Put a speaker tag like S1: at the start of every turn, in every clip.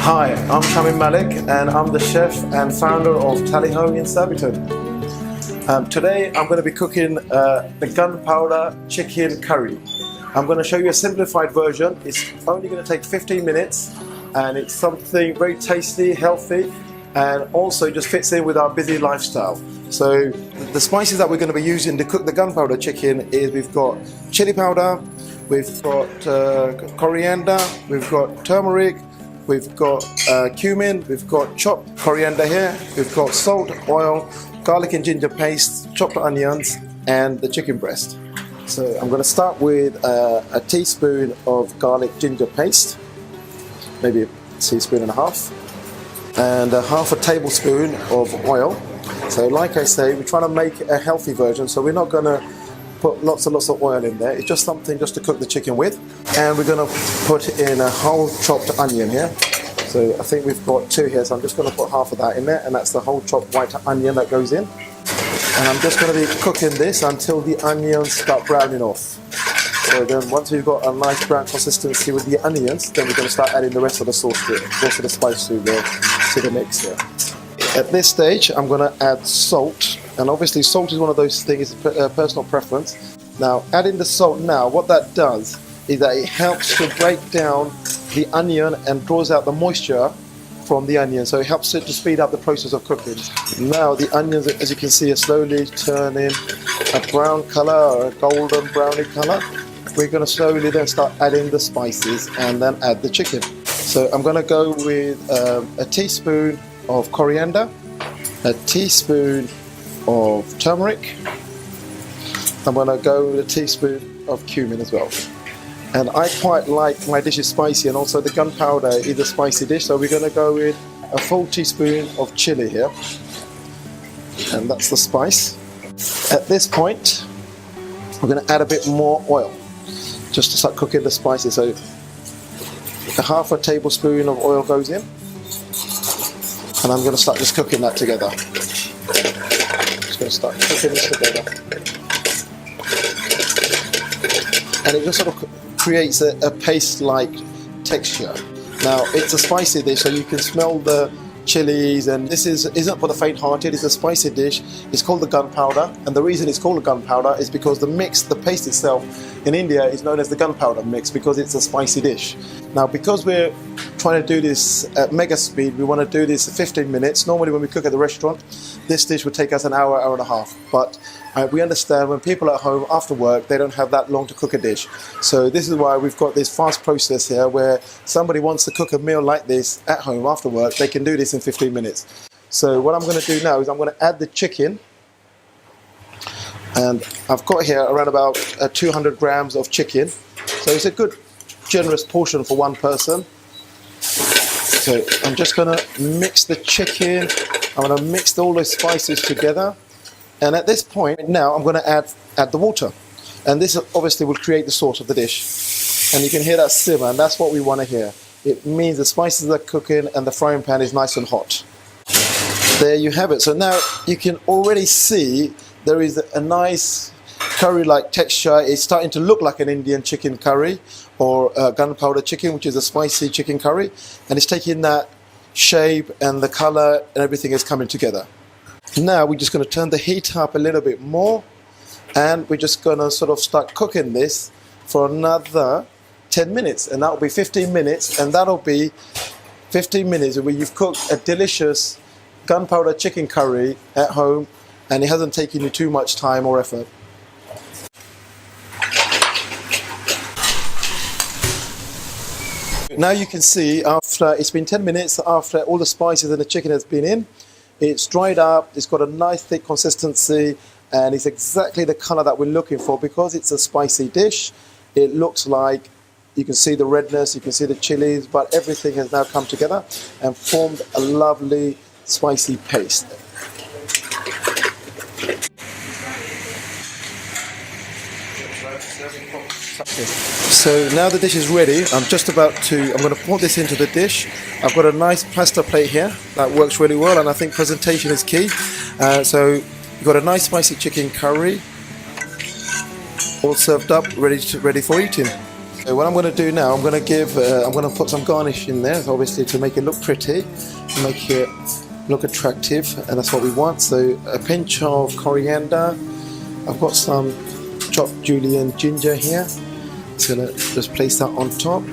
S1: Hi, I'm Shamim Malek and I'm the chef and founder of Thali Home in Surbiton. Today I'm going to be cooking the Gunpowder Chicken Curry. I'm going to show you a simplified version. It's only going to take 15 minutes and it's something very tasty, healthy, and also just fits in with our busy lifestyle. So the spices that we're going to be using to cook the Gunpowder chicken is we've got chili powder, we've got coriander, we've got turmeric, we've got cumin, we've got chopped coriander here, we've got salt, oil, garlic and ginger paste, chopped onions, and the chicken breast. So I'm going to start with a teaspoon of garlic ginger paste, maybe a teaspoon and a half, and half a tablespoon of oil. So like I say, we're trying to make a healthy version, so we're not going to put lots and lots of oil in there. It's just something just to cook the chicken with. And we're going to put in a whole chopped onion here. So I think we've got 2 here, so I'm just going to put half of that in there, and that's the whole chopped white onion that goes in. And I'm just going to be cooking this until the onions start browning off. So then once we've got a nice brown consistency with the onions, then we're going to start adding the rest of the sauce to it, the rest of the spice to the mix here. At this stage, I'm going to add salt, and obviously salt is one of those things, personal preference. Now, adding the salt now, what that does is that it helps to break down the onion and draws out the moisture from the onion, so it helps it to speed up the process of cooking. Now the onions, as you can see, are slowly turning a brown color or a golden browny color. We're going to slowly then start adding the spices and then add the chicken. So I'm going to go with a teaspoon of coriander, a teaspoon of turmeric. I'm going to go with a teaspoon of cumin as well. And I quite like my dishes spicy, and also the gunpowder is a spicy dish, so we're going to go with a full teaspoon of chili here. And that's the spice. At this point, we're going to add a bit more oil, just to start cooking the spices. So a half a tablespoon of oil goes in. And I'm going to start just cooking that together. Just going to start cooking this together. And it just sort of creates a paste-like texture. Now, it's a spicy dish, so you can smell the chilies, and this isn't for the faint-hearted. It's a spicy dish. It's called the gunpowder, and the reason it's called a gunpowder is because the mix, the paste itself, in India is known as the gunpowder mix because it's a spicy dish. Now, because we're trying to do this at mega speed, we want to do this in 15 minutes. Normally when we cook at the restaurant, this dish would take us an hour, hour and a half. But we understand when people are at home after work, they don't have that long to cook a dish. So this is why we've got this fast process here where somebody wants to cook a meal like this at home after work, they can do this in 15 minutes. So what I'm going to do now is I'm going to add the chicken. And I've got here around about 200 grams of chicken. So it's a good, generous portion for one person. So I'm just going to mix the chicken. I'm going to mix all those spices together. And at this point now I'm going to add the water. And this obviously will create the sauce of the dish. And you can hear that simmer, and that's what we want to hear. It means the spices are cooking and the frying pan is nice and hot. There you have it. So now you can already see there is a nice curry-like texture. It's starting to look like an Indian chicken curry or gunpowder chicken, which is a spicy chicken curry. And it's taking that shape, and the color and everything is coming together. Now we're just going to turn the heat up a little bit more, and we're just going to sort of start cooking this for another 10 minutes. And that'll be 15 minutes, and that'll be 15 minutes where you've cooked a delicious gunpowder chicken curry at home, and it hasn't taken you too much time or effort. Now you can see after it's been 10 minutes, after all the spices and the chicken has been in, it's dried up, it's got a nice thick consistency, and it's exactly the color that we're looking for because it's a spicy dish. It looks like, you can see the redness, you can see the chilies, but everything has now come together and formed a lovely spicy paste. So now the dish is ready. I'm going to pour this into the dish. I've got a nice pasta plate here that works really well, and I think presentation is key. So you've got a nice spicy chicken curry all served up, ready for eating. So what I'm going to do now, I'm going to put some garnish in there, obviously to make it look pretty, to make it look attractive, and that's what we want. So a pinch of coriander. I've got some chopped julienne ginger here. Just going to just place that on top.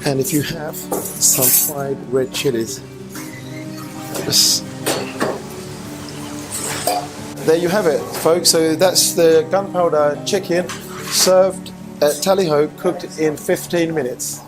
S1: And if you have some fried red chilies, there you have it, folks. So that's the gunpowder chicken served at tally ho, cooked in 15 minutes.